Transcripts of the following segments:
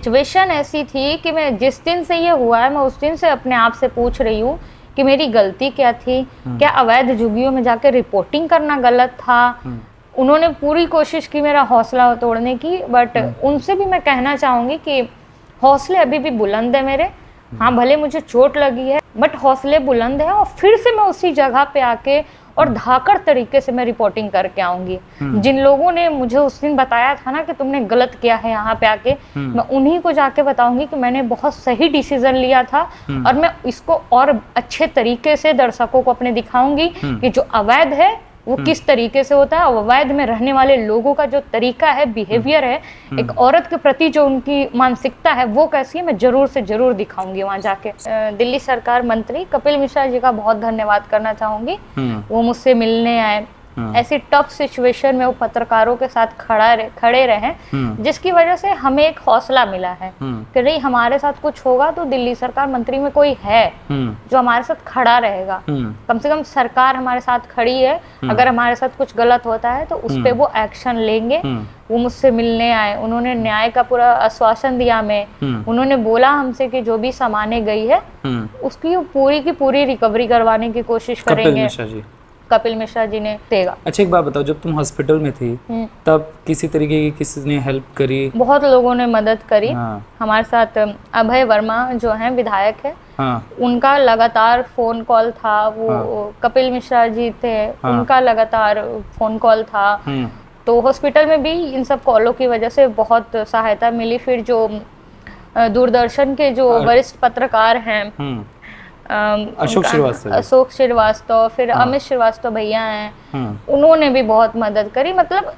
Situation ऐसी थी कि मैं जिस दिन से ये हुआ है मैं उस दिन से अपने आप से पूछ रही हूँ कि मेरी गलती क्या थी। क्या अवैध झुग्गियों में जाकर रिपोर्टिंग करना गलत था? उन्होंने पूरी कोशिश की मेरा हौसला तोड़ने की, बट उनसे भी मैं कहना चाहूँगी कि हौसले अभी भी बुलंद है मेरे। हाँ, भले मुझे चोट लगी है बट हौसले बुलंद है, और फिर से मैं उसी जगह पे आके और धाकड़ तरीके से मैं रिपोर्टिंग करके आऊंगी। जिन लोगों ने मुझे उस दिन बताया था ना कि तुमने गलत किया है यहाँ पे आके, मैं उन्हीं को जाके बताऊंगी कि मैंने बहुत सही डिसीजन लिया था, और मैं इसको और अच्छे तरीके से दर्शकों को अपने दिखाऊंगी कि जो अवैध है वो किस तरीके से होता है, और अवैध में रहने वाले लोगों का जो तरीका है, बिहेवियर है, एक औरत के प्रति जो उनकी मानसिकता है वो कैसी है, मैं जरूर से जरूर दिखाऊंगी वहां जाके। दिल्ली सरकार मंत्री कपिल मिश्रा जी का बहुत धन्यवाद करना चाहूंगी। वो मुझसे मिलने आए, ऐसी टफ सिचुएशन में वो पत्रकारों के साथ खड़े रहे, जिसकी वजह से हमें एक हौसला मिला है कि नहीं, हमारे साथ कुछ होगा तो दिल्ली सरकार मंत्री में कोई है जो हमारे साथ खड़ा रहेगा। कम से कम सरकार हमारे साथ खड़ी है, अगर हमारे साथ कुछ गलत होता है तो उस पे वो एक्शन लेंगे। वो मुझसे मिलने आए, उन्होंने न्याय का पूरा आश्वासन दिया हमें। उन्होंने बोला हमसे कि जो भी सामाने गई है उसकी पूरी की पूरी रिकवरी करवाने की कोशिश करेंगे। कपिल मिश्रा जी ने देगा। अच्छा, एक बात बताओ, जब तुम हॉस्पिटल में थी तब किसी तरीके की किसी ने हेल्प करी? बहुत लोगों ने मदद करी। हमारे साथ अभय वर्मा जो हैं विधायक है, उनका लगातार फोन कॉल था। वो कपिल मिश्रा जी थे, उनका लगातार फोन कॉल था। तो हॉस्पिटल में भी इन सब कॉलों की वजह से बहुत सहायता मिली। फिर जो दूरदर्शन के जो वरिष्ठ पत्रकार हैं, अशोक श्रीवास्तव, फिर अमित श्रीवास्तव भैया हैं, उन्होंने भी बहुत मदद करी। मतलब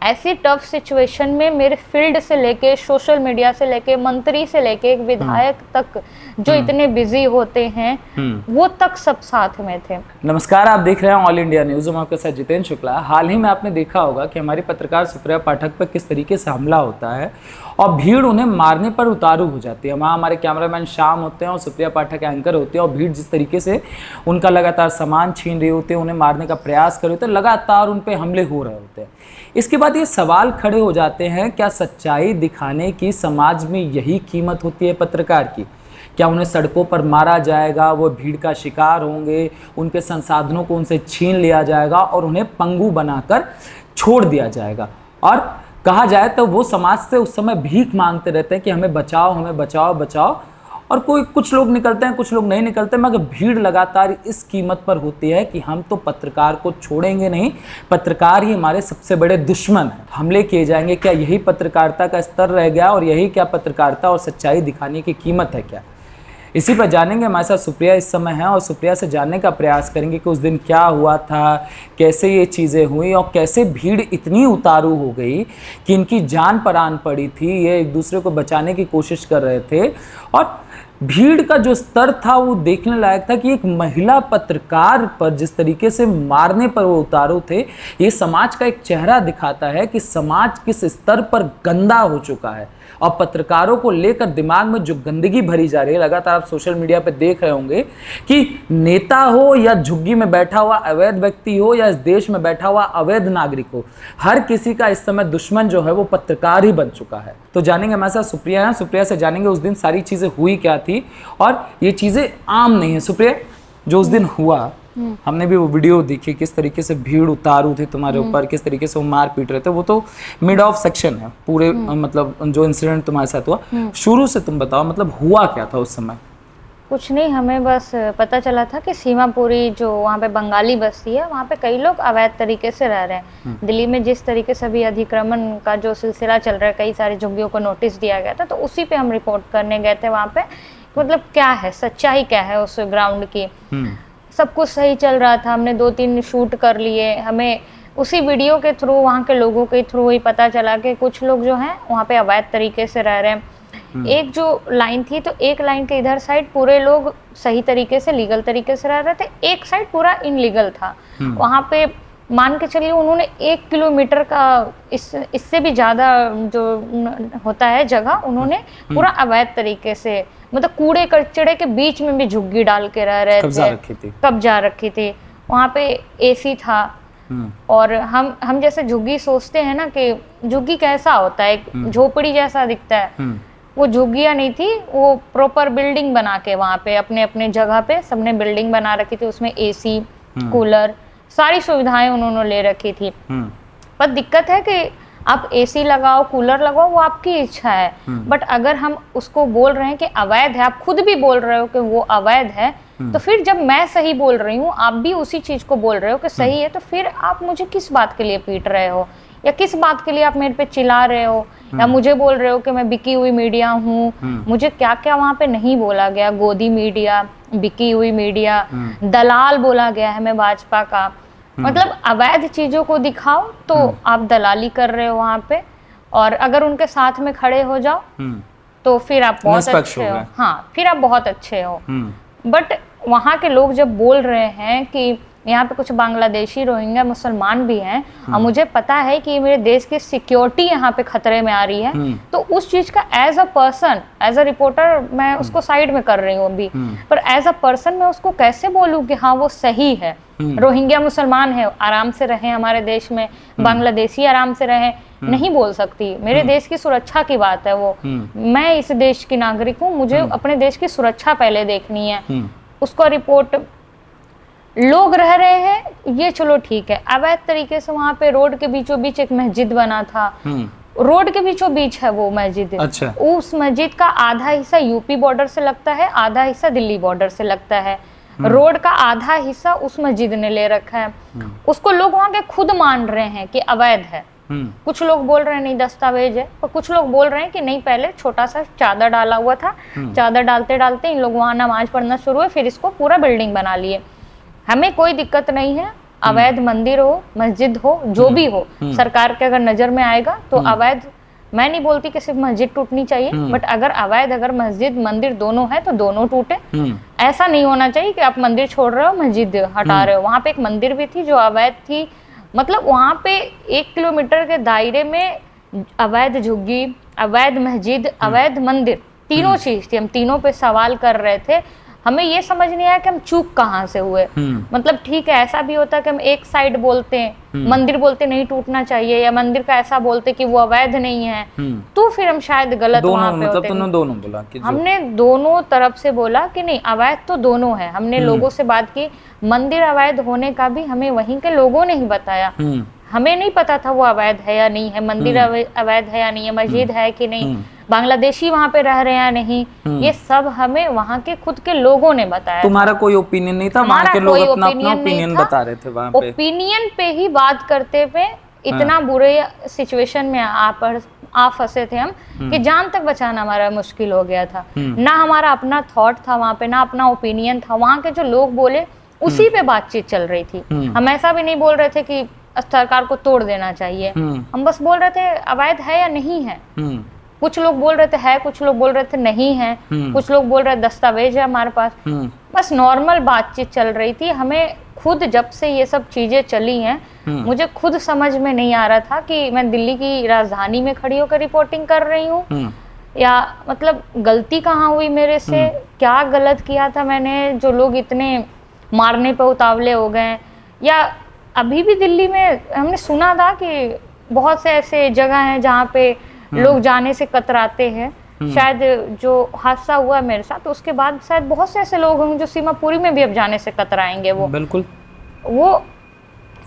ऐसी टफ सिचुएशन में मेरे फील्ड से लेके, सोशल मीडिया से लेके, मंत्री से लेके एक विधायक तक जो इतने बिजी होते हैं वो तक सब साथ में थे। नमस्कार, आप देख रहे हैं ऑल इंडिया न्यूज। हम आपके साथ जितेंद्र शुक्ला। हाल ही में आपने देखा होगा कि हमारी पत्रकार सुप्रिया पाठक पर किस तरीके से हमला होता है और भीड़ उन्हें मारने पर उतारू हो जाती है। वहाँ हमारे कैमरामैन शाम होते हैं और सुप्रिया पाठक एंकर होते हैं, और भीड़ जिस तरीके से उनका लगातार सामान छीन रहे होते हैं, उन्हें मारने का प्रयास कर रहे होते हैं, लगातार उन पर हमले हो रहे होते हैं। इसके बाद ये सवाल खड़े हो जाते हैं, क्या सच्चाई दिखाने की समाज में यही कीमत होती है पत्रकार की? क्या उन्हें सड़कों पर मारा जाएगा, वो भीड़ का शिकार होंगे, उनके संसाधनों को उनसे छीन लिया जाएगा और उन्हें पंगु बनाकर छोड़ दिया जाएगा? और कहा जाए तो वो समाज से उस समय भीख मांगते रहते हैं कि हमें बचाओ, हमें बचाओ, बचाओ। और कुछ लोग निकलते हैं, कुछ लोग नहीं निकलते, मगर भीड़ लगातार इस कीमत पर होती है कि हम तो पत्रकार को छोड़ेंगे नहीं, पत्रकार ही हमारे सबसे बड़े दुश्मन हैं, हमले किए जाएंगे। क्या यही पत्रकारिता का स्तर रह गया, और यही क्या पत्रकारिता और सच्चाई दिखाने की कीमत है क्या? इसी पर जानेंगे। हमारे साथ सुप्रिया इस समय है और सुप्रिया से जानने का प्रयास करेंगे कि उस दिन क्या हुआ था, कैसे ये चीज़ें हुई और कैसे भीड़ इतनी उतारू हो गई कि इनकी जान पर आन पड़ी थी। ये एक दूसरे को बचाने की कोशिश कर रहे थे, और भीड़ का जो स्तर था वो देखने लायक था कि एक महिला पत्रकार पर जिस तरीके से मारने पर वो उतारू थे, ये समाज का एक चेहरा दिखाता है कि समाज किस स्तर पर गंदा हो चुका है, और पत्रकारों को लेकर दिमाग में जो गंदगी भरी जा रही है। लगातार आप सोशल मीडिया पे देख रहे होंगे कि नेता हो या झुग्गी में बैठा हुआ अवैध व्यक्ति हो या इस देश में बैठा हुआ अवैध नागरिक हो, हर किसी का इस समय दुश्मन जो है वो पत्रकार ही बन चुका है। तो जानेंगे, हमारे साथ सुप्रिया है, सुप्रिया से जानेंगे उस दिन सारी चीजें हुई क्या थी, और ये चीजें आम नहीं है। सुप्रिया, जो उस दिन हुआ, हमने भी वो वीडियो देखी, किस तरीके से भीड़ उतारू थे तुम्हारे ऊपर, किस तरीके से वो मार पीट रहे थे। वो तो मिड ऑफ सेक्शन है पूरे, मतलब जो इंसिडेंट तुम्हारे साथ हुआ, शुरू से तुम बताओ, मतलब हुआ क्या था उस समय? कुछ नहीं, हमें बस पता चला था कि सीमापुरी जो वहाँ पे बंगाली बस्ती है, वहाँ पे कई लोग अवैध तरीके से रह रहे हैं। दिल्ली में जिस तरीके से अभी अधिक्रमण का जो सिलसिला चल रहा है, कई सारी झुग्गियों को नोटिस दिया गया था, तो उसी पे हम रिपोर्ट करने गए थे वहाँ पे। मतलब क्या है सच्चाई, क्या है उस ग्राउंड की। सब कुछ सही चल रहा था, हमने 2-3 शूट कर लिए। हमें उसी वीडियो के थ्रू, वहाँ के लोगों के थ्रू ही पता चला कि कुछ लोग जो हैं वहाँ पे अवैध तरीके से रह रहे हैं। एक जो लाइन थी, तो एक लाइन के इधर साइड पूरे लोग सही तरीके से, लीगल तरीके से रह रहे थे, एक साइड पूरा इनलीगल था। वहाँ पे मान के चलिए उन्होंने 1 किलोमीटर का, इससे भी ज़्यादा जो होता है जगह, उन्होंने पूरा अवैध तरीके से, मतलब कूड़े कचड़े के बीच में भी झुग्गी डाल के रह रहे थे, कब्जा रखी थी। वहाँ पे एसी था, और हम जैसे झुग्गी सोचते हैं ना कि झुग्गी कैसा होता है, एक झोपड़ी जैसा दिखता है, वो झुग्गियाँ नहीं थी, वो प्रॉपर बिल्डिंग बना के वहाँ पे अपने अपने जगह पे सबने बिल्डिंग बना रखी थी, उसमें एसी, कूलर, सारी सुविधाएं उन्होंने ले रखी थी। पर दिक्कत है कि आप एसी लगाओ, कूलर लगाओ, वो आपकी इच्छा है, बट अगर हम उसको बोल रहे हैं कि अवैध है, आप खुद भी बोल रहे हो कि वो अवैध है, तो फिर जब मैं सही बोल रही हूँ, आप भी उसी चीज को बोल रहे हो कि सही है, तो फिर आप मुझे किस बात के लिए पीट रहे हो, या किस बात के लिए आप मेरे पे चिल्ला रहे हो, या मुझे बोल रहे हो कि मैं बिकी हुई मीडिया हूँ। मुझे क्या क्या वहाँ पे नहीं बोला गया, गोदी मीडिया, बिकी हुई मीडिया, दलाल बोला गया है मैं भाजपा का। मतलब अवैध चीजों को दिखाओ तो आप दलाली कर रहे हो वहाँ पे, और अगर उनके साथ में खड़े हो जाओ तो फिर आप बहुत अच्छे हो। हाँ, फिर आप बहुत अच्छे हो। बट वहाँ के लोग जब बोल रहे हैं कि यहाँ पे कुछ बांग्लादेशी, रोहिंग्या, मुसलमान भी हैं, और मुझे पता है कि मेरे देश की सिक्योरिटी यहाँ पे खतरे में आ रही है, तो उस चीज का as a person, as a reporter मैं उसको साइड में कर रही हूँ अभी, पर एज अ पर्सन मैं उसको कैसे बोलूँ कि हाँ वो सही है। रोहिंग्या मुसलमान है, आराम से रहे हमारे देश में, बांग्लादेशी आराम से रहे, नहीं बोल सकती। मेरे देश की सुरक्षा की बात है वो, मैं इस देश की नागरिक हूँ, मुझे अपने देश की सुरक्षा पहले देखनी है। उसको रिपोर्ट लोग रह रहे हैं, ये चलो ठीक है, अवैध तरीके से वहां पे रोड के बीचों बीच एक मस्जिद बना था, रोड के बीचों बीच है वो मस्जिद। अच्छा। उस मस्जिद का आधा हिस्सा यूपी बॉर्डर से लगता है, आधा हिस्सा दिल्ली बॉर्डर से लगता है। रोड का आधा हिस्सा उस मस्जिद ने ले रखा है, उसको लोग वहां के खुद मान रहे हैं कि अवैध है। कुछ लोग बोल रहे हैं नहीं दस्तावेज है, पर कुछ लोग बोल रहे हैं कि नहीं, पहले छोटा सा चादर डाला हुआ था, चादर डालते डालते इन लोग वहां नमाज पढ़ना शुरू हुए, फिर इसको पूरा बिल्डिंग बना लिए। हमें कोई दिक्कत नहीं है, अवैध मंदिर हो, मस्जिद हो, जो भी हो, सरकार के अगर नजर में आएगा तो अवैध, मैं नहीं बोलती कि सिर्फ मस्जिद टूटनी चाहिए, बट अगर अवैध, अगर मस्जिद मंदिर दोनों है तो दोनों टूटे। ऐसा नहीं होना चाहिए कि आप मंदिर छोड़ रहे हो, मस्जिद हटा रहे हो। वहां पे एक मंदिर भी थी जो अवैध थी, मतलब वहां पे 1 किलोमीटर के दायरे में अवैध झुग्गी, अवैध मस्जिद, अवैध मंदिर, तीनों चीज थी। हम तीनों पे सवाल कर रहे थे, हमें ये समझ नहीं आया कि हम चूक कहाँ से हुए। मतलब ठीक है, ऐसा भी होता है कि हम एक साइड बोलते हैं, मंदिर बोलते नहीं टूटना चाहिए, या मंदिर का ऐसा बोलते कि वो अवैध नहीं है, तो फिर हम शायद गलत वहाँ पे होते। तुमने दोनों बोला कि हमने दोनों तरफ से बोला कि नहीं, अवैध तो दोनों है। हमने लोगों से बात की, मंदिर अवैध होने का भी हमें वहीं के लोगों ने ही बताया। हमें नहीं पता था वो अवैध है या नहीं है, मंदिर अवैध है या नहीं है, मस्जिद है कि नहीं, बांग्लादेशी वहाँ पे रह रहे हैं या नहीं, ये सब हमें वहाँ के खुद के लोगों ने बताया। तुम्हारा कोई ओपिनियन नहीं था? वहाँ के लोग अपना ओपिनियन बता रहे थे वहाँ पे। ओपिनियन पे ही बात करते हुए इतना बुरे सिचुएशन में आ फंसे थे हम कि जान तक बचाना हमारा मुश्किल हो गया था। ना हमारा अपना थॉट था वहाँ पे, ना अपना ओपिनियन था। वहाँ के जो लोग बोले उसी पे बातचीत चल रही थी। हम ऐसा भी नहीं बोल रहे थे कि सरकार को तोड़ देना चाहिए, हम बस बोल रहे थे अवैध है या नहीं है। कुछ लोग बोल रहे थे है, कुछ लोग बोल रहे थे नहीं है, कुछ लोग बोल रहे थे दस्तावेज है हमारे पास। बस नॉर्मल बातचीत चल रही थी। हमें खुद जब से ये सब चीजें चली हैं, मुझे खुद समझ में नहीं आ रहा था कि मैं दिल्ली की राजधानी में खड़ी होकर रिपोर्टिंग कर रही हूँ, या मतलब गलती कहाँ हुई मेरे से, क्या गलत किया था मैंने जो लोग इतने मारने पे उतावले हो गए। या अभी भी दिल्ली में हमने सुना था कि बहुत से ऐसे जगह हैं जहाँ पे लोग जाने से कतराते हैं। शायद जो हादसा हुआ मेरे साथ, तो उसके बाद शायद बहुत से ऐसे लोग होंगे जो सीमापुरी में भी अब जाने से कतराएंगे। वो बिल्कुल, वो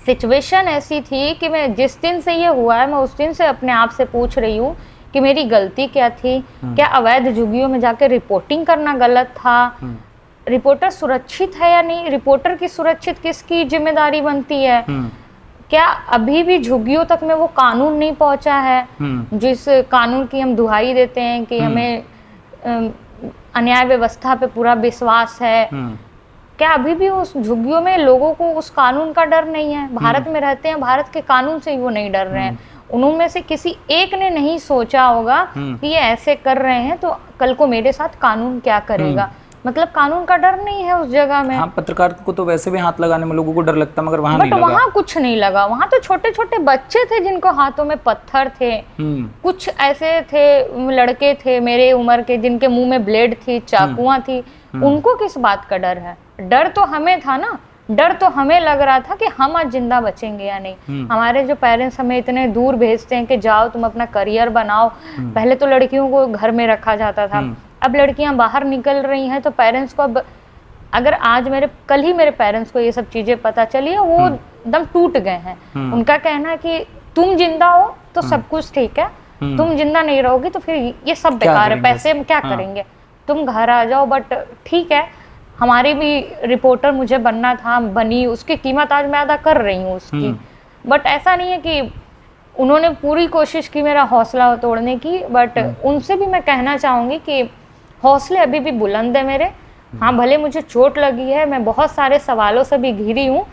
सिचुएशन ऐसी थी कि मैं जिस दिन से ये हुआ है, मैं उस दिन से अपने आप से पूछ रही हूँ कि मेरी गलती क्या थी। क्या अवैध झुग्गियों में जाकर रिपोर्टिंग करना गलत था? रिपोर्टर सुरक्षित है या नहीं? रिपोर्टर की सुरक्षित किसकी जिम्मेदारी बनती है? क्या अभी भी झुग्गियों तक में वो कानून नहीं पहुंचा है जिस कानून की हम दुहाई देते हैं कि हमें अन्याय व्यवस्था पे पूरा विश्वास है? क्या अभी भी उस झुग्गियों में लोगों को उस कानून का डर नहीं है? भारत में रहते हैं, भारत के कानून से ही वो नहीं डर रहे हैं। उनमें से किसी एक ने नहीं सोचा होगा कि ये ऐसे कर रहे हैं तो कल को मेरे साथ कानून क्या करेगा। मतलब कानून का डर नहीं है उस जगह में। हाँ, पत्रकार को तो वैसे भी हाथ लगाने में लोगों को डर लगता, मगर वहाँ नहीं लगा। वहाँ कुछ नहीं लगा। वहाँ तो छोटे छोटे बच्चे थे जिनको हाथों में पत्थर थे, कुछ ऐसे थे लड़के थे मेरे उम्र के जिनके मुंह में ब्लेड थी, चाकुआं थी। उनको किस बात का डर है? डर तो हमें था ना, डर तो हमें लग रहा था कि हम आज जिंदा बचेंगे या नहीं। हमारे जो पेरेंट्स हमें इतने दूर भेजते हैं कि जाओ तुम अपना करियर बनाओ। पहले तो लड़कियों को घर में रखा जाता था, अब लड़कियां बाहर निकल रही हैं तो पेरेंट्स को अब, अगर आज कल ही मेरे पेरेंट्स को ये सब चीजें पता चली है, वो एकदम टूट गए हैं। उनका कहना है कि तुम जिंदा हो तो सब कुछ ठीक है, तुम जिंदा नहीं रहोगी तो फिर ये सब बेकार है, पैसे हम क्या करेंगे, तुम घर आ जाओ। बट ठीक है, हमारी भी रिपोर्टर मुझे बनना था, बनी, उसकी कीमत आज मैं अदा कर रही हूँ उसकी। बट ऐसा नहीं है कि उन्होंने पूरी कोशिश की मेरा हौसला तोड़ने की, बट उनसे भी मैं कहना चाहूँगी कि हौसले अभी भी बुलंद है मेरे। हाँ, भले मुझे चोट लगी है, मैं बहुत सारे सवालों से भी घिरी हूँ,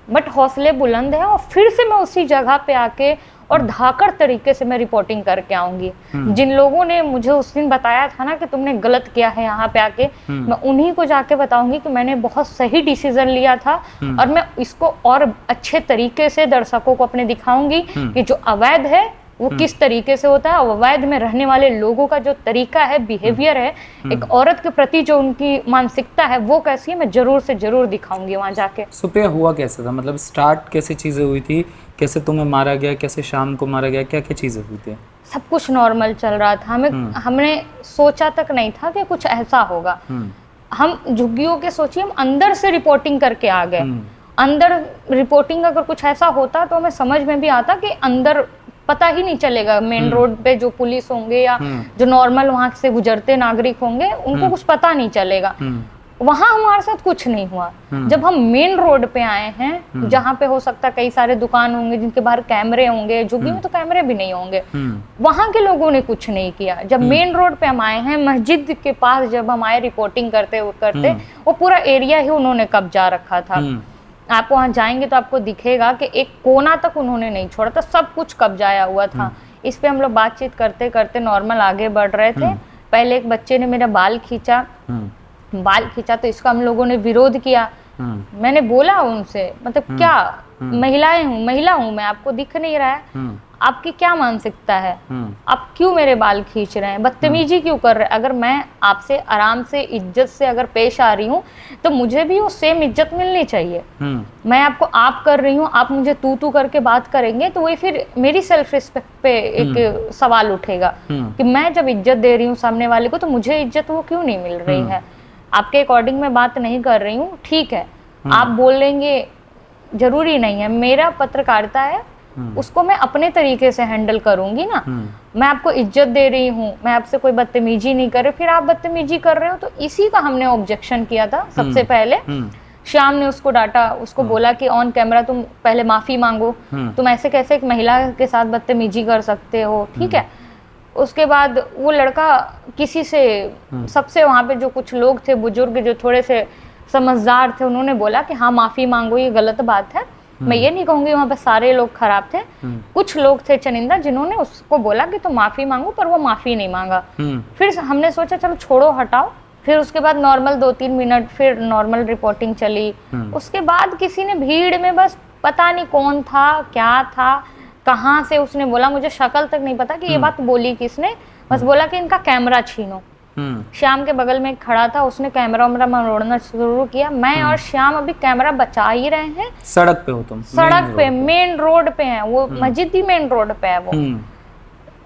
बट हौसले बुलंद है और फिर से मैं उसी जगह पे आके और धाकड़ तरीके से मैं रिपोर्टिंग करके आऊंगी। जिन लोगों ने मुझे उस दिन बताया था ना कि तुमने गलत किया है यहाँ पे आके, मैं उन्हीं को जाके बताऊंगी कि मैंने बहुत सही डिसीजन लिया था और मैं इसको और अच्छे तरीके से दर्शकों को अपने दिखाऊंगी कि जो अवैध है वो किस तरीके से होता है, और अवैध में रहने वाले लोगों का जो तरीका है, बिहेवियर है, एक औरत के प्रति जो उनकी मानसिकता है वो कैसी है, मैं जरूर से जरूर दिखाऊंगी वहां जाके। सुप्रिया, हुआ कैसे था, मतलब स्टार्ट कैसे चीजें हुई थी, कैसे तुम्हें मारा गया, कैसे शाम को मारा गया, क्या क्या चीजें हुई थी? सब कुछ नॉर्मल चल रहा था, हमने सोचा तक नहीं था कि कुछ ऐसा होगा। हम झुग्गियों के सोचिए, हम अंदर से रिपोर्टिंग करके आ गए। अंदर रिपोर्टिंग अगर कुछ ऐसा होता तो हमें समझ में भी आता कि अंदर पता ही नहीं चलेगा, मेन रोड पे जो पुलिस होंगे या जो नॉर्मल वहां से गुजरते नागरिक होंगे उनको कुछ पता नहीं चलेगा। वहां हमारे साथ कुछ नहीं हुआ। जब हम मेन रोड पे आए हैं, जहाँ पे हो सकता कई सारे दुकान होंगे जिनके बाहर कैमरे होंगे, झुग्गी में तो कैमरे भी नहीं होंगे, वहां के लोगों ने कुछ नहीं किया। जब मेन रोड पे हम आए हैं, मस्जिद के पास जब हम आए रिपोर्टिंग करते वो पूरा एरिया ही उन्होंने कब्जा रखा था। आप वहां जाएंगे तो आपको दिखेगा कि एक कोना तक उन्होंने नहीं छोड़ा था, सब कुछ कब्जाया हुआ था। इस पे हम लोग बातचीत करते करते नॉर्मल आगे बढ़ रहे थे। पहले एक बच्चे ने मेरा बाल खींचा तो इसका हम लोगों ने विरोध किया। मैंने बोला उनसे, मतलब क्या महिला हूँ मैं, आपको दिख नहीं रहा है, आपकी क्या मानसिकता है, आप क्यों मेरे बाल खींच रहे हैं, बदतमीजी क्यों कर रहे हैं? अगर मैं आपसे आराम से इज्जत से अगर पेश आ रही हूँ तो मुझे भी वो सेम इज्जत मिलनी चाहिए। मैं आपको आप कर रही हूँ, आप मुझे तू करके बात करेंगे तो वही फिर मेरी सेल्फ रिस्पेक्ट पे एक सवाल उठेगा कि मैं जब इज्जत दे रही हूँ सामने वाले को तो मुझे इज्जत वो क्यों नहीं मिल रही है। आपके अकॉर्डिंग मैं बात नहीं कर रही हूँ, ठीक है, आप बोल लेंगे, जरूरी नहीं है, मेरा पत्रकारिता है, उसको मैं अपने तरीके से हैंडल करूंगी ना। मैं आपको इज्जत दे रही हूँ, मैं आपसे कोई बदतमीजी नहीं कर रही, फिर आप बदतमीजी कर रहे हो, तो इसी का हमने ऑब्जेक्शन किया था सबसे पहले। श्याम ने उसको डांटा, उसको बोला कि ऑन कैमरा तुम पहले माफी मांगो, तुम ऐसे कैसे एक महिला के साथ बदतमीजी कर सकते हो, ठीक है। उसके बाद वो लड़का किसी से, सबसे वहाँ पे जो कुछ लोग थे बुजुर्ग जो थोड़े से समझदार थे, उन्होंने बोला कि हाँ माफी मांगो, ये गलत बात है। मैं ये नहीं कहूंगी वहाँ पे सारे लोग खराब थे, कुछ लोग थे चनिंदा जिन्होंने उसको बोला कि तुम माफी मांगो, पर वो माफी नहीं मांगा। फिर हमने सोचा चलो छोड़ो हटाओ। फिर उसके बाद नॉर्मल 2-3 मिनट फिर नॉर्मल रिपोर्टिंग चली। उसके बाद किसी ने भीड़ में, बस पता नहीं कौन था क्या था, कहाँ से उसने बोला, मुझे शक्ल तक नहीं पता कि ये बात बोली किसने, बस बोला कि इनका कैमरा छीनो। श्याम के बगल में खड़ा था, उसने कैमरा मरोड़ना शुरू किया। मैं और श्याम अभी कैमरा बचा ही रहे हैं। सड़क पे हो तुम? सड़क पे, मेन रोड पे है वो, मस्जिद ही मेन रोड पे है वो,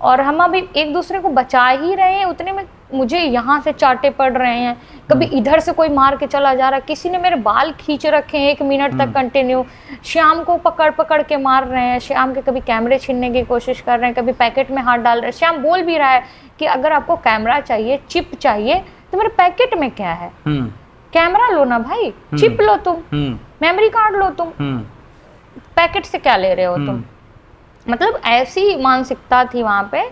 और हम अभी एक दूसरे को बचा ही रहे हैं। उतने में मुझे यहाँ से चाटे पड़ रहे हैं, कभी इधर से कोई मार के चला जा रहा है, किसी ने मेरे बाल खींच रखे हैं 1 मिनट तक कंटिन्यू, श्याम को पकड़ के मार रहे हैं, श्याम के कभी कैमरे छीनने की कोशिश कर रहे हैं, कभी पैकेट में हाथ डाल रहे हैं। श्याम बोल भी रहा है कि अगर आपको कैमरा चाहिए, चिप चाहिए, तो मेरे पैकेट में क्या है, कैमरा लो ना भाई, चिप लो तुम, मेमोरी कार्ड लो तुम, पैकेट से क्या ले रहे हो तुम। मतलब ऐसी मानसिकता थी वहां पे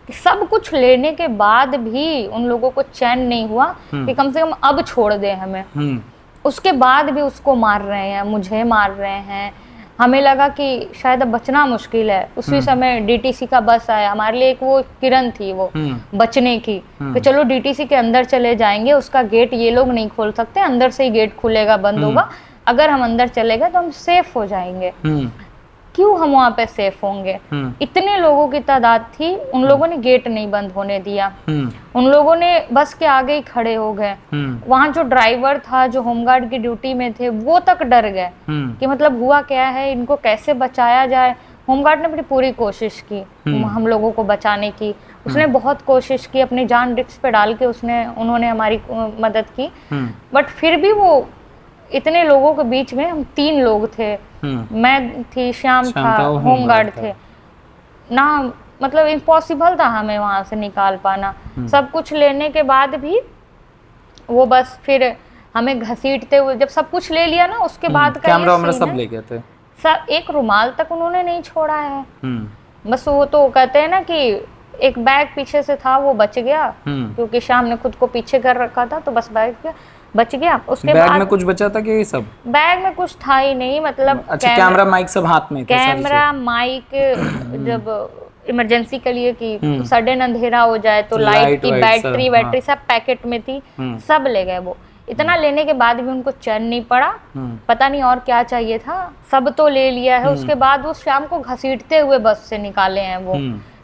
कि सब कुछ लेने के बाद भी उन लोगों को चैन नहीं हुआ कि कम से कम अब छोड़ दे हमें। उसके बाद भी उसको मार रहे हैं, मुझे मार रहे हैं। हमें लगा कि शायद अब बचना मुश्किल है। उसी समय डीटीसी का बस आया, हमारे लिए एक वो किरण थी वो बचने की, कि चलो डीटीसी के अंदर चले जाएंगे, उसका गेट ये लोग नहीं खोल सकते, अंदर से ही गेट खुलेगा, बंद होगा, अगर हम अंदर चले गए तो हम सेफ हो जाएंगे। क्यों हम वहाँ पे सेफ होंगे। इतने लोगों की तादाद थी, उन लोगों ने गेट नहीं बंद होने दिया, उन लोगों ने बस के आगे ही खड़े हो गए। वहाँ जो ड्राइवर था, जो होमगार्ड की ड्यूटी में थे, वो तक डर गए कि मतलब हुआ क्या है, इनको कैसे बचाया जाए। होमगार्ड ने अपनी पूरी कोशिश की हम लोगों को बचाने की, उसने बहुत कोशिश की, अपनी जान रिस्क पे डाल के उन्होंने हमारी मदद की। बट फिर भी वो इतने लोगों के बीच में हम 3 लोग थे, मैं थी, श्याम था, होमगार्ड थे ना, मतलब इम्पॉसिबल था हमें वहां से निकाल पाना। सब कुछ लेने के बाद भी वो बस फिर हमें घसीटते हुए, जब सब कुछ ले लिया ना, उसके बाद का कैमरा ये सब ले गए थे, सब एक रुमाल तक उन्होंने नहीं छोड़ा है। बस वो तो कहते हैं ना कि एक बैग पीछे से था, वो बच गया क्योंकि श्याम ने खुद को पीछे कर रखा था, तो बस बैग बच गया। उसके बैग बाद में कुछ बचा था कि ये सब? बैग में कुछ था ही नहीं, मतलब अच्छा, कैमरा माइक सब हाथ में थे? कैमरा माइक, जब इमरजेंसी के लिए कि सडन अंधेरा हो जाए तो लाइट की बैटरी सब पैकेट में थी, सब ले गए। वो इतना लेने के बाद भी उनको चैन नहीं पड़ा, पता नहीं और क्या चाहिए था, सब तो ले लिया है। उसके बाद वो श्याम को घसीटते हुए बस से निकाले हैं वो,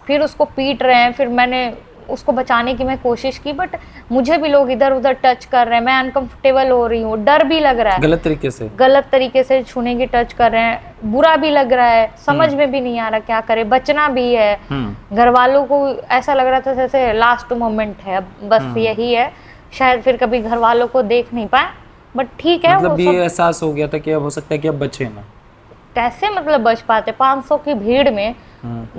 फिर उसको पीट रहे हैं। फिर मैंने उसको बचाने की मैं कोशिश की, बट मुझे भी लोग इधर उधर टच कर रहे हैं, मैं अनकंफर्टेबल हो रही हूँ, डर भी लग रहा है, गलत तरीके से छूने की टच कर रहे हैं, बुरा भी लग रहा है, समझ में भी नहीं आ रहा क्या करे, बचना भी है। घर वालों को ऐसा लग रहा था जैसे लास्ट मोमेंट है, अब बस यही है, शायद फिर कभी घर वालों को देख नहीं पाए, बट ठीक है। मतलब ये एहसास हो गया था कि अब हो सकता है कि अब बचे ना, कैसे मतलब बच पाते, 500 की भीड़ में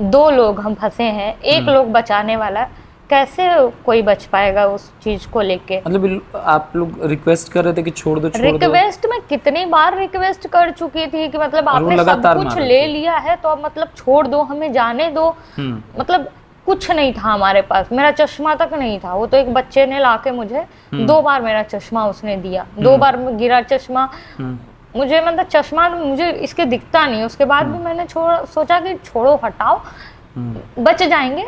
2 लोग हम फंसे हैं, 1 लोग बचाने वाला, कैसे कोई बच पाएगा उस चीज को लेके। मतलब आप लोग रिक्वेस्ट कर रहे थे कि छोड़ दो, रिक्वेस्ट मैं कितनी बार रिक्वेस्ट कर चुकी थी कि मतलब आपने सब कुछ ले लिया है तो अब मतलब छोड़ दो, हमें जाने दो। मतलब कुछ नहीं था हमारे पास, मेरा चश्मा तक नहीं था, वो तो एक बच्चे ने लाके मुझे 2 बार मेरा चश्मा उसने दिया, 2 बार गिरा चश्मा, मुझे मतलब चश्मा मुझे इसके दिखता नहीं। उसके बाद भी मैंने सोचा कि छोड़ो, हटाओ, बच जाएंगे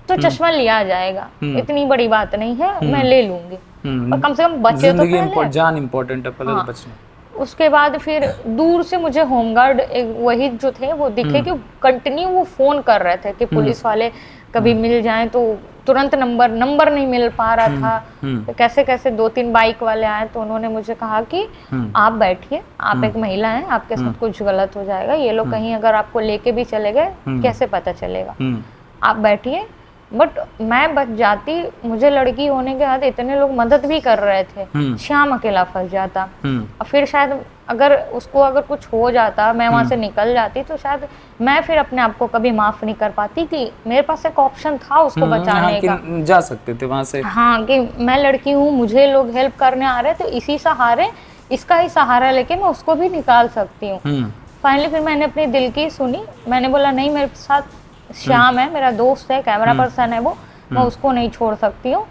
तो चश्मा लिया जाएगा, इतनी बड़ी बात नहीं है, मैं ले लूंगी, पर कम से कम बचे तो पहले, जान इम्पोर्टेंट है पहले। हाँ। तो बचना। उसके बाद फिर दूर से मुझे होमगार्ड वही जो थे वो दिखे कि कंटिन्यू वो फोन कर रहे थे कि पुलिस वाले कभी मिल जाएं, तो तुरंत नंबर नहीं मिल पा रहा था। तो कैसे कैसे 2-3 बाइक वाले आए, तो उन्होंने मुझे कहा कि आप बैठिए, आप एक महिला हैं, आपके साथ कुछ गलत हो जाएगा, ये लोग कहीं अगर आपको लेके भी चले गए कैसे पता चलेगा, आप बैठिए। बट मैं बच जाती, मुझे लड़की होने के बाद इतने लोग मदद भी कर रहे थे, श्याम अकेला फंस जाता, और फिर शायद अगर कुछ हो जाता, मैं वहां से निकल जाती, तो शायद मैं फिर अपने आप को कभी माफ नहीं कर पाती कि मेरे पास एक ऑप्शन था उसको बचाने का, जा सकते थे वहां से। हाँ, कि मैं लड़की हूँ, मुझे लोग हेल्प करने आ रहे, तो इसी सहारे, इसका ही सहारा लेके मैं उसको भी निकाल सकती हूँ। फाइनली फिर मैंने अपने दिल की सुनी, मैंने बोला नहीं, मेरे साथ श्याम है, मेरा दोस्त है, कैमरा पर्सन है वो, मैं उसको नहीं छोड़ सकती हूँ।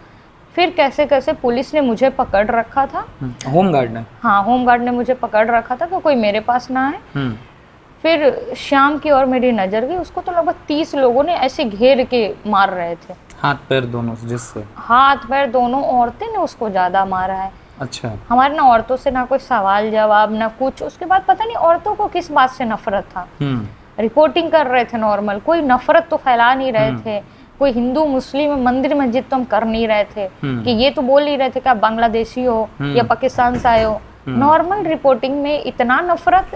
फिर कैसे कैसे पुलिस ने मुझे पकड़ रखा था, होमगार्ड ने, हाँ, होमगार्ड ने मुझे पकड़ रखा था कि कोई मेरे पास ना है। फिर श्याम की और मेरी नजर गई, उसको तो लगभग 30 लोगों ने ऐसे घेर के मार रहे थे, हाथ पैर दोनों, जिससे हाथ पैर दोनों, औरतें ने उसको ज्यादा मारा है। अच्छा, हमारे ना औरतों से ना कोई सवाल जवाब ना कुछ। उसके बाद पता नहीं औरतों को किस बात से नफरत था, रिपोर्टिंग कर रहे थे नॉर्मल, कोई नफरत तो फैला नहीं रहे थे, कोई हिंदू मुस्लिम मंदिर मस्जिद तो हम कर नहीं रहे थे कि ये तो बोल नहीं रहे थे कि आप बांग्लादेशी हो या पाकिस्तान से आए हो। नॉर्मल रिपोर्टिंग में इतना नफरत,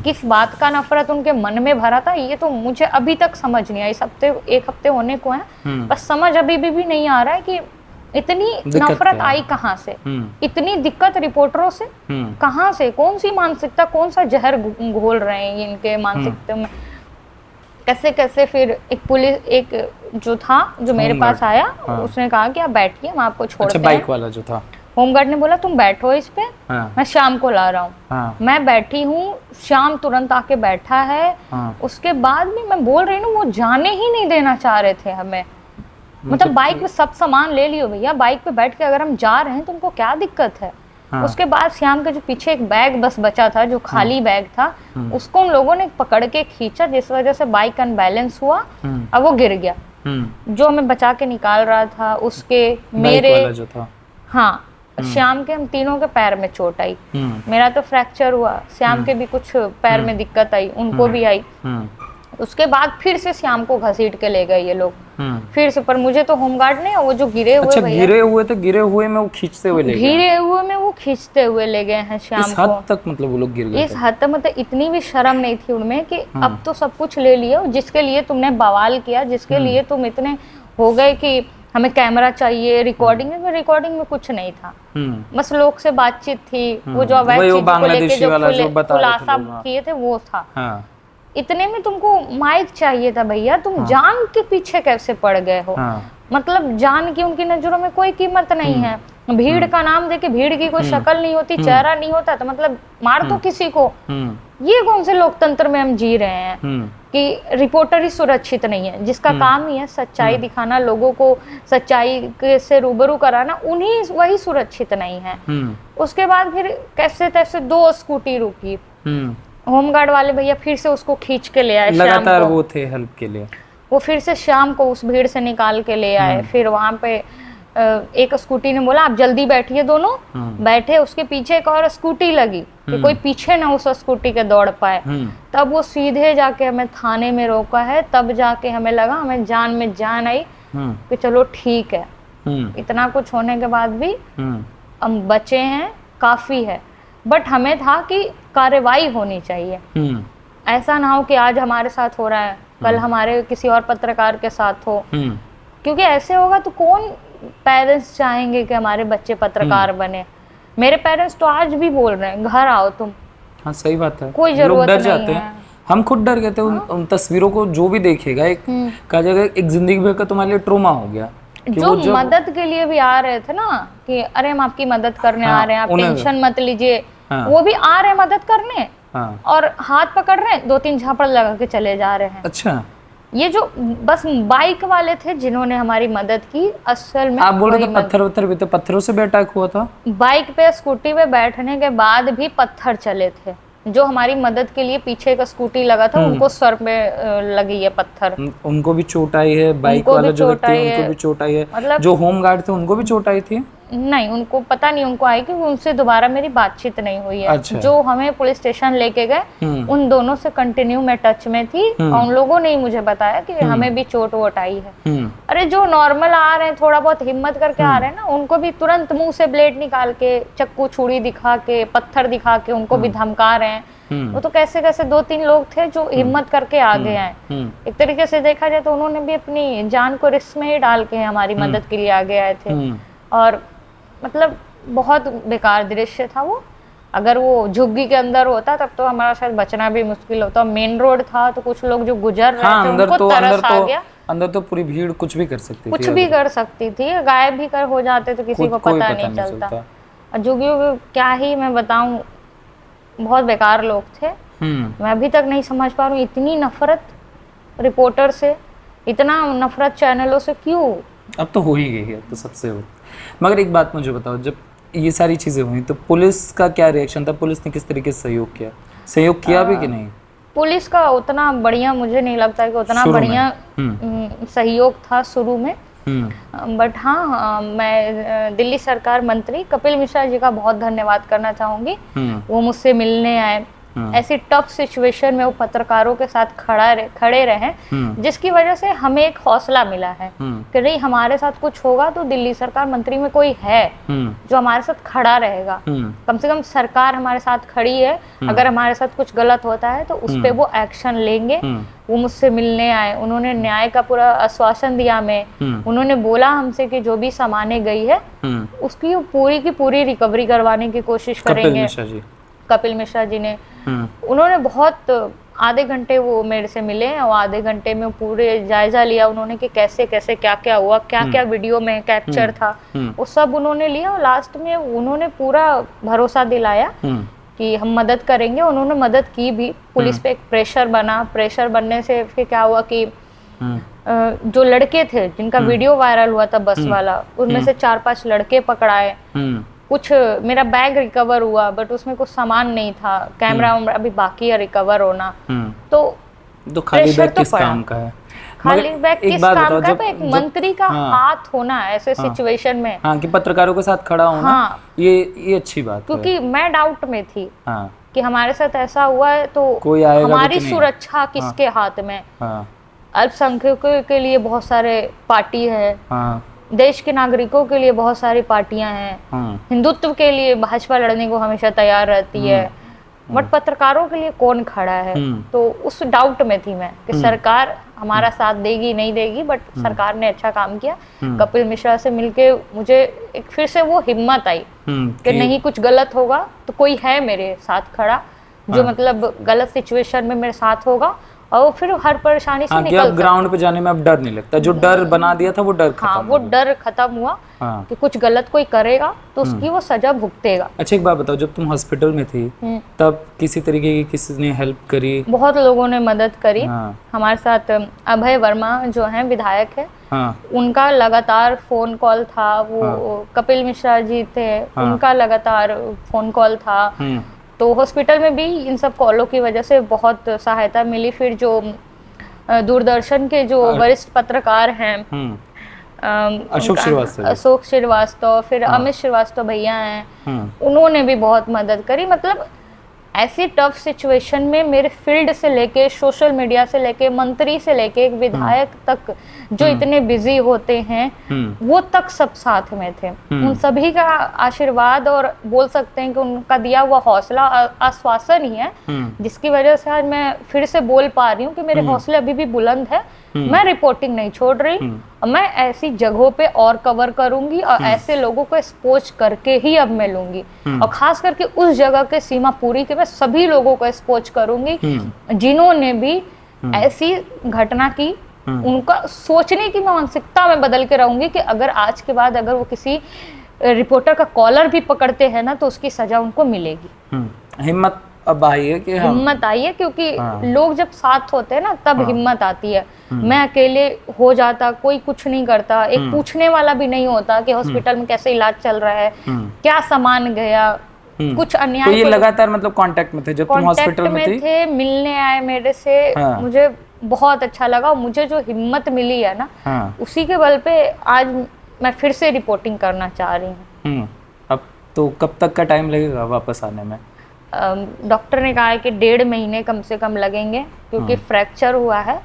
किस बात का नफरत उनके मन में भरा था, ये तो मुझे अभी तक समझ नहीं आया। 1 हफ्ते होने को है, बस समझ अभी भी नहीं आ रहा है कि इतनी नफरत आई कहाँ से, इतनी दिक्कत रिपोर्टरों से कहाँ से, कौन सी मानसिकता, कौन सा जहर घोल रहे हैं ये इनके मानसिकता में, कैसे कैसे। फिर एक जो था, जो मेरे पास आया, उसने कहा कि आप बैठिए, हम आपको छोड़ते हैं। बाइक वाला जो था, होमगार्ड ने बोला तुम बैठो इस पे, मैं शाम को ला रहा हूँ। मैं बैठी हूँ, शाम तुरंत आके बैठा है। उसके बाद भी मैं बोल रही हूँ, वो जाने ही नहीं देना चाह रहे थे हमें, मतलब बाइक पे सब सामान ले लियो भैया, बाइक पे बैठ के अगर हम जा रहे हैं तो उनको क्या दिक्कत है। उसके बाद श्याम के जो पीछे एक बैग बस बचा था, जो खाली बैग था, उसको उन लोगों ने पकड़ के खींचा, जिस वजह से बाइक अनबैलेंस हुआ और वो गिर गया। जो हमें बचा के निकाल रहा था उसके, मेरे वाला जो था, हाँ, श्याम के, हम तीनों के पैर में चोट आई, मेरा तो फ्रैक्चर हुआ, श्याम के भी कुछ पैर में दिक्कत आई, उनको भी आई। उसके बाद फिर से श्याम को घसीट के ले गए ये लोग, फिर से। पर मुझे तो होमगार्ड ने वो जो गिरे हुए, अच्छा गिरे हुए थे, गिरे हुए में वो खींचते हुए ले गए, गिरे हुए में वो खींचते हुए ले गए हैं श्याम इस हद तक मतलब वो लोग गिर गए इस हद तक मतलब इतनी भी शर्म नहीं थी उनमें कि अब तो सब कुछ ले लिया, जिसके लिए तुमने बवाल किया, जिसके लिए तुम इतने हो गए कि हमें कैमरा चाहिए, रिकॉर्डिंग में कुछ नहीं था, बस लोग से बातचीत थी, वो जो अवैध चीजों को लेके जो खुलासा किए थे वो था। हाँ। इतने में तुमको माइक चाहिए था भैया, तुम जान के पीछे कैसे पड़ गए हो? मतलब जान की उनकी नजरों में कोई कीमत नहीं है। भीड़ का नाम देके, भीड़ की कोई शक्ल नहीं होती, चेहरा नहीं होता, तो मतलब मार दो किसी को। ये कौन से लोकतंत्र में हम जी रहे हैं कि रिपोर्टर ही सुरक्षित नहीं है, जिसका काम ही है सच्चाई दिखाना, लोगों को सच्चाई से रूबरू कराना, वही सुरक्षित नहीं है। उसके बाद फिर कैसे तैसे 2 स्कूटी रुकी, होमगार्ड वाले भैया फिर से उसको खींच के ले आए, लगातार वो थे हेल्प के लिए, वो फिर से शाम को उस भीड़ से निकाल के ले आए। फिर वहां पे एक स्कूटी ने बोला आप जल्दी बैठिए, दोनों बैठे, उसके पीछे एक और स्कूटी लगी कि कोई पीछे ना उस स्कूटी के दौड़ पाए। तब वो सीधे जाके हमें थाने में रोका है, तब जाके हमें लगा, हमें जान में जान आई कि चलो ठीक है, इतना कुछ होने के बाद भी हम बचे हैं, काफी है। बट हमें था कि कार्रवाई होनी चाहिए, ऐसा ना हो कि आज हमारे साथ हो रहा है, कल हमारे किसी और पत्रकार के साथ हो, क्योंकि ऐसे होगा तो कौन पेरेंट्स चाहेंगे कि हमारे बच्चे पत्रकार बने। मेरे पेरेंट्स तो आज भी बोल रहे हैं घर आओ तुम। हाँ सही बात है, कोई जरूरत डर नहीं जाते है। हैं, हम खुद डर गए थे उन तस्वीरों को, जो भी देखेगा एक कहा जाएगा एक जिंदगी भर का तुम्हारे लिए ट्रोमा हो गया। जो मदद के लिए भी आ रहे थे ना कि अरे हम आपकी मदद करने आ रहे हैं, आप टेंशन मत लीजिए, वो भी आ रहे हैं मदद करने, और हाथ पकड़ रहे हैं, 2-3 झापड़ लगा के चले जा रहे हैं। अच्छा, ये जो बस बाइक वाले थे जिन्होंने हमारी मदद की, असल में आप बोल रहे थे पत्थर भी थे, पत्थरों से भी अटैक हुआ था? बाइक पे स्कूटी पे बैठने के बाद भी पत्थर चले थे। जो हमारी मदद के लिए पीछे का स्कूटी लगा था उनको सर पे लगी है पत्थर, उनको भी चोट आई है, बाइक वाला जो व्यक्ति है उनको भी चोट आई है, मतलब जो होमगार्ड थे उनको भी चोट आई थी? नहीं, उनको पता नहीं उनको आई, क्योंकि उनसे दोबारा मेरी बातचीत नहीं हुई है। अच्छा। जो हमें पुलिस स्टेशन लेके गए उन दोनों से कंटिन्यू मैं टच में थी, और उन लोगों ने ही मुझे बताया कि हमें भी चोट वोट आई है। अरे जो नॉर्मल आ रहे हैं, थोड़ा बहुत हिम्मत करके आ रहे हैं ना, उनको भी तुरंत मुंह से ब्लेड निकाल के, चक्कू छुरी दिखा के, पत्थर दिखा के उनको भी धमका रहे हैं। वो तो कैसे कैसे 2-3 लोग थे जो हिम्मत करके आगे आए। एक तरीके से देखा जाए तो उन्होंने भी अपनी जान को रिस्क में ही डाल के हमारी मदद के लिए आगे आए थे। और मतलब बहुत बेकार दृश्य था वो। अगर वो झुग्गी के अंदर होता तब तो हमारा शायद बचना भी मुश्किल होता। मेन रोड था तो कुछ लोग जो गुजर रहे थे उनको तरस आ गया। अंदर तो पूरी भीड़ कुछ भी कर सकती थी, कुछ भी कर सकती थी, गायब भी कर हो जाते तो किसी को पता नहीं चलता। और झुग्गियों को क्या ही मैं बताऊं, बहुत बेकार लोग थे। मैं अभी तक नहीं समझ पा रही हूँ इतनी नफरत रिपोर्टर से, इतना नफरत चैनलों से क्यों। अब तो हो ही गई है, तो सबसे हो। मगर एक बात मुझे बताओ, जब ये सारी चीजें हुई तो पुलिस का क्या रिएक्शन था? पुलिस ने किस तरीके से सहयोग किया भी कि नहीं? पुलिस का उतना बढ़िया मुझे नहीं लगता कि उतना बढ़िया सहयोग था शुरू में। बट हाँ, मैं दिल्ली सरकार मंत्री कपिल मिश्रा जी का बहुत धन्यवाद करना चाहूंगी। वो मुझसे मिलने आए, ऐसी टफ सिचुएशन में वो पत्रकारों के साथ खड़े रहे, जिसकी वजह से हमें एक हौसला मिला है कि नहीं, हमारे साथ कुछ होगा तो दिल्ली सरकार मंत्री में कोई है जो हमारे साथ खड़ा रहेगा। कम से कम सरकार हमारे साथ खड़ी है, अगर हमारे साथ कुछ गलत होता है तो उस पर वो एक्शन लेंगे। वो मुझसे मिलने आए, उन्होंने न्याय का पूरा आश्वासन दिया हमें। उन्होंने बोला हमसे कि जो भी सामाने गई है उसकी पूरी की पूरी रिकवरी करवाने की कोशिश करेंगे। कपिल मिश्रा जी ने उन्होंने बहुत आधे घंटे वो मेरे से मिले और आधे घंटे में पूरे जायजा लिया उन्होंने कि कैसे कैसे क्या क्या हुआ, क्या क्या वीडियो में कैप्चर था, वो सब उन्होंने लिया। और लास्ट में उन्होंने पूरा भरोसा दिलाया कि हम मदद करेंगे। उन्होंने मदद की भी। पुलिस पे एक प्रेशर बना, प्रेशर बनने से फिर क्या हुआ कि जो लड़के थे जिनका वीडियो वायरल हुआ था बस वाला, उनमें से 4-5 लड़के पकड़ाए। कुछ मेरा बैग रिकवर हुआ बट उसमें कुछ सामान नहीं था, कैमरा अभी बाकी है रिकवर होना। तो खाली बैग किस काम का है? खाली बैग किस काम का है? एक मंत्री का हाथ होना ऐसे सिचुएशन में, हाँ, कि पत्रकारों के साथ खड़ा होना, ये अच्छी बात है। क्योंकि मैं डाउट में थी कि हमारे साथ ऐसा हुआ है तो कोई आएगा भी हमारी कि नहीं? सुरक्षा किसके हाथ में। हाँ अल्पसंख्यकों के लिए बहुत सारे पार्टी है, हाँ देश के नागरिकों के लिए बहुत सारी पार्टियां हैं, हिंदुत्व के लिए भाजपा लड़ने को हमेशा तैयार रहती है, बट पत्रकारों के लिए कौन खड़ा है। तो उस डाउट में थी मैं कि सरकार हमारा साथ देगी नहीं देगी, बट सरकार ने अच्छा काम किया। कपिल मिश्रा से मिलके मुझे एक फिर से वो हिम्मत आई कि नहीं कुछ गलत होगा तो कोई है मेरे साथ खड़ा, जो मतलब गलत सिचुएशन में मेरे साथ होगा और वो फिर हर परेशानी से निकल अब ग्राउंड पे जाने में अब डर नहीं लगता, जो डर बना दिया था वो डर खत्म। हाँ, वो डर खत्म हुआ कि कुछ गलत कोई करेगा तो उसकी वो सजा भुगतेगा। अच्छा एक बात बताओ, जब तुम हॉस्पिटल में थी तब किसी तरीके की किसी ने हेल्प करी? बहुत लोगों ने मदद करी। हमारे साथ अभय वर्मा जो है विधायक है, उनका लगातार फोन कॉल था। वो कपिल मिश्रा जी थे, उनका लगातार फोन कॉल था। तो हॉस्पिटल में भी इन सब कॉलों की वजह से बहुत सहायता मिली। फिर जो दूरदर्शन के जो वरिष्ठ पत्रकार हैं, अशोक श्रीवास्तव, फिर अमित श्रीवास्तव भैया हैं, उन्होंने भी बहुत मदद करी। मतलब ऐसी टफ सिचुएशन में मेरे फील्ड से लेके, सोशल मीडिया से लेके, मंत्री से लेके एक विधायक तक जो इतने बिजी होते हैं, वो तक सब साथ में थे। उन सभी का आशीर्वाद और बोल सकते हैं कि उनका दिया हुआ हौसला आश्वासन ही है जिसकी वजह से आज मैं फिर से बोल पा रही हूँ कि मेरे हौसले अभी भी बुलंद है। मैं रिपोर्टिंग नहीं छोड़ रही, मैं ऐसी जगहों पे और कवर करूंगी और ऐसे लोगों को एक्सपोज करके ही अब मैं लूंगी। और खास करके उस जगह के सीमा पूरी के मैं सभी लोगों को एक्सपोज करूंगी जिन्होंने भी ऐसी घटना की। उनका सोचने की मानसिकता में बदल के रहूंगी कि अगर आज के बाद अगर वो किसी रिपोर्टर का कॉलर भी पकड़ते हैं ना तो उसकी सजा उनको मिलेगी। हिम्मत अब आई है कि हिम्मत आई है क्योंकि लोग जब साथ होते हैं ना तब हिम्मत आती है। मैं अकेले हो जाता, कोई कुछ नहीं करता, एक पूछने वाला भी नहीं होता कि हॉस्पिटल में कैसे इलाज चल रहा है, क्या सामान गया, कुछ अन्याय। तो ये लगातार मतलब कांटेक्ट में थे जब तुम हॉस्पिटल में थे, मिलने आए मेरे से। मुझे बहुत अच्छा लगा और मुझे जो हिम्मत मिली है ना उसी के बल पे आज मैं फिर से रिपोर्टिंग करना चाह रही हूँ। अब तो कब तक का टाइम लगेगा वापस आने में? डॉक्टर ने कहा है कि 1.5 महीने कम से कम लगेंगे क्योंकि फ्रैक्चर हुआ है।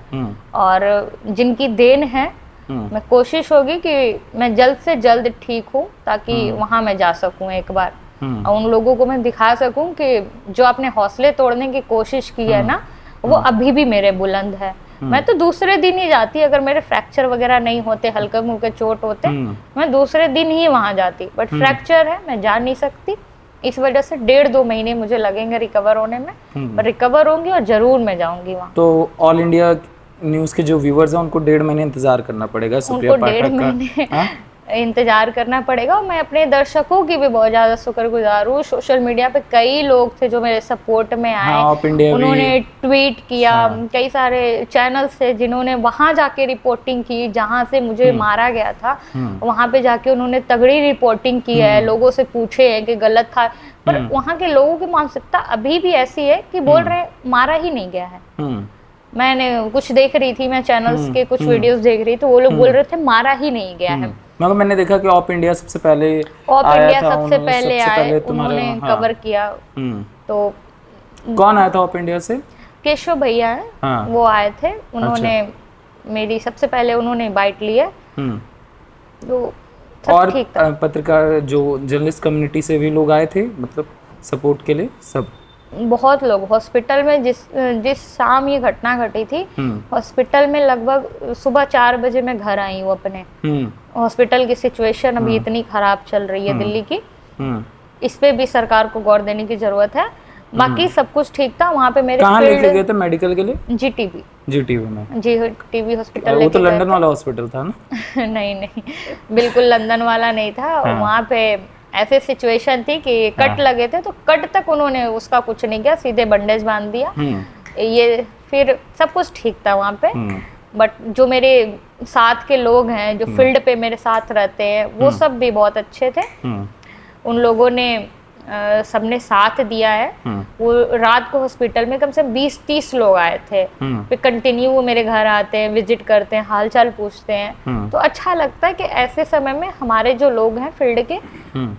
और जिनकी देन है, मैं कोशिश होगी कि मैं जल्द से जल्द ठीक हूँ ताकि वहाँ मैं जा सकूँ एक बार और उन लोगों को मैं दिखा सकूँ कि जो आपने हौसले तोड़ने की कोशिश की है ना वो अभी भी मेरे बुलंद है। मैं तो दूसरे दिन ही जाती, अगर मेरे फ्रैक्चर वगैरह नहीं होते, हल्के मुल्के चोट होते, मैं दूसरे दिन ही वहाँ जाती, बट फ्रैक्चर है, मैं जा नहीं सकती। इस वजह से 1.5-2 महीने मुझे लगेंगे रिकवर होने में। रिकवर होंगी और जरूर मैं जाऊंगी वहाँ। तो ऑल इंडिया न्यूज़ के जो व्यूअर्स हैं उनको 1.5 महीने इंतजार करना पड़ेगा सुप्रिया पाठक का? इंतजार करना पड़ेगा। मैं अपने दर्शकों की भी बहुत ज़्यादा शुक्रगुजार हूँ। सोशल मीडिया पे कई लोग थे जो मेरे सपोर्ट में आए, उन्होंने ट्वीट किया। कई सारे चैनल्स थे जिन्होंने वहाँ जाके रिपोर्टिंग की जहाँ से मुझे मारा गया था, वहाँ पे जाके उन्होंने तगड़ी रिपोर्टिंग की है, लोगों से पूछे हैं कि गलत था। पर वहाँ के लोगों की मानसिकता अभी भी ऐसी है कि बोल रहे हैं मारा ही नहीं गया है। मैंने कुछ देख रही थी, मैं चैनल्स के कुछ वीडियोस देख रही थी, वो लोग बोल रहे थे मारा ही नहीं गया है। मगर मैंने देखा कि ऑप इंडिया सबसे पहले आया, उन्होंने कवर किया। तो कौन आया था ऑप इंडिया से? केशव भैया है, वो आए थे। उन्होंने मेरी सबसे पहले उन्होंने बाइट ली है। तो और पत्रकार जो जर्नलिस्ट कम्युनिटी से भी लोग आए थे मतलब सपोर्ट के लिए? सब बहुत लोग हॉस्पिटल में जिस शाम ये घटना घटी थी, हॉस्पिटल में लगभग सुबह 4 बजे मैं घर आई हूँ अपने। हॉस्पिटल की सिचुएशन अभी इतनी खराब चल रही है दिल्ली की, इस पे भी सरकार को गौर देने की जरूरत है। बाकी सब कुछ ठीक था। वहाँ पे मेरे कहाँ लेके गए थे मेडिकल के लिए? जीटीबी में। GTB hospital. वो तो लंदन वाला हॉस्पिटल था ना? नहीं, बिल्कुल लंदन वाला नहीं था। वहाँ पे ऐसे सिचुएशन थी कि कट लगे थे, तो कट तक उन्होंने उसका कुछ नहीं किया, सीधे बैंडेज बांध दिया। ये फिर सब कुछ ठीक था वहाँ पे। बट जो मेरे साथ के लोग हैं, जो फील्ड पे मेरे साथ रहते हैं, वो सब भी बहुत अच्छे थे। उन लोगों ने सबने साथ दिया है। वो रात को हॉस्पिटल में कम से कम 20-30 लोग आए थे। फिर कंटिन्यू वो मेरे घर आते हैं, विजिट करते हैं, हालचाल पूछते हैं। तो अच्छा लगता है कि ऐसे समय में हमारे जो लोग हैं फील्ड के,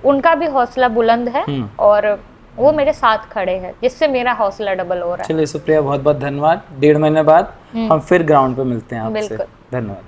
उनका भी हौसला बुलंद है और वो मेरे साथ खड़े हैं, जिससे मेरा हौसला डबल हो रहा है। चलिए सुप्रिया, बहुत बहुत धन्यवाद। 1.5 महीने बाद हम फिर ग्राउंड पे मिलते हैं आपसे। बिल्कुल। धन्यवाद।